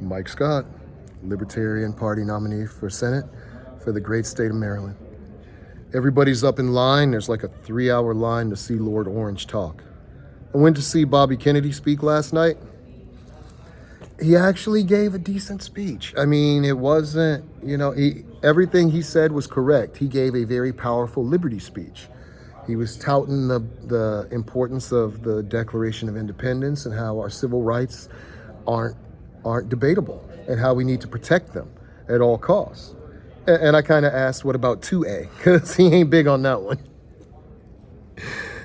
Mike Scott, Libertarian Party nominee for Senate for the great state of Maryland. Everybody's up in line. There's like a 3-hour line to see Lord Orange talk. I went to see Bobby Kennedy speak last night. He actually gave a decent speech. I mean, it wasn't, everything he said was correct. He gave a very powerful liberty speech. He was touting the importance of the Declaration of Independence and how our civil rights aren't debatable and how we need to protect them at all costs. And I kind of asked, what about 2A? Because he ain't big on that one.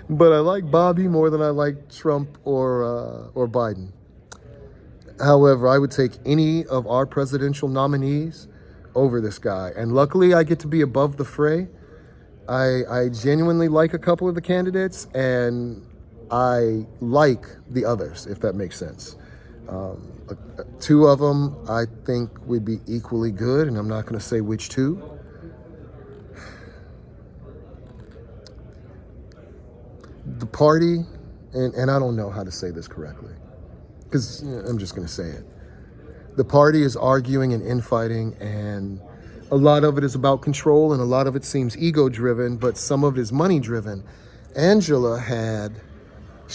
But I like Bobby more than I like Trump or Biden. However, I would take any of our presidential nominees over this guy. And luckily, I get to be above the fray. I genuinely like a couple of the candidates, and I like the others, if that makes sense. Two of them I think would be equally good, and I'm not going to say which two. The party, and I don't know how to say this correctly, because I'm just going to say it. The party is arguing and infighting, and a lot of it is about control, and a lot of it seems ego-driven, but some of it is money-driven. Angela had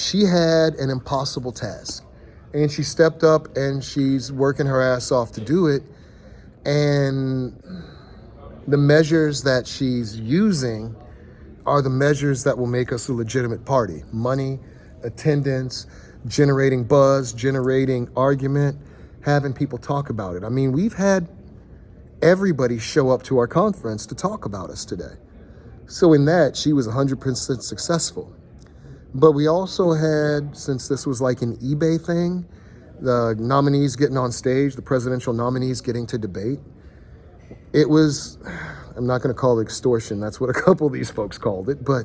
an impossible task. And she stepped up and she's working her ass off to do it. And the measures that she's using are the measures that will make us a legitimate party. Money, attendance, generating buzz, generating argument, having people talk about it. I mean, we've had everybody show up to our conference to talk about us today. So in that, she was 100% successful. But we also had, since this was like an eBay thing, the nominees getting on stage, the presidential nominees getting to debate. It was, I'm not going to call it extortion. That's what a couple of these folks called it. But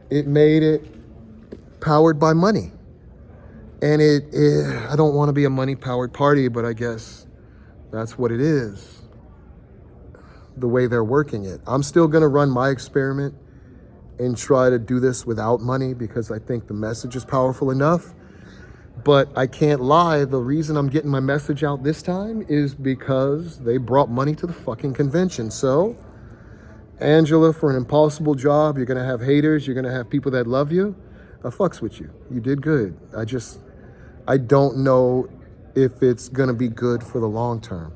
it made it powered by money. And I don't want to be a money-powered party, but I guess that's what it is, the way they're working it. I'm still going to run my experiment and try to do this without money because I think the message is powerful enough. But I can't lie, the reason I'm getting my message out this time is because they brought money to the fucking convention. So, Angela, for an impossible job, you're gonna have haters, you're gonna have people that love you. I fucks with you. You did good. I don't know if it's gonna be good for the long term.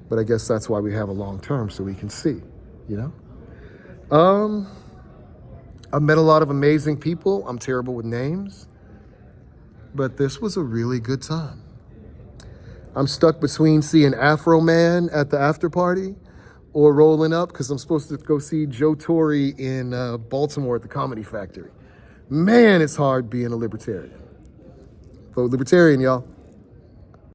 But I guess that's why we have a long term, so we can see, I've met a lot of amazing people. I'm terrible with names. But this was a really good time. I'm stuck between seeing Afro Man at the after party or rolling up because I'm supposed to go see Joe Torre in Baltimore at the Comedy Factory. Man, it's hard being a libertarian. Vote libertarian, y'all.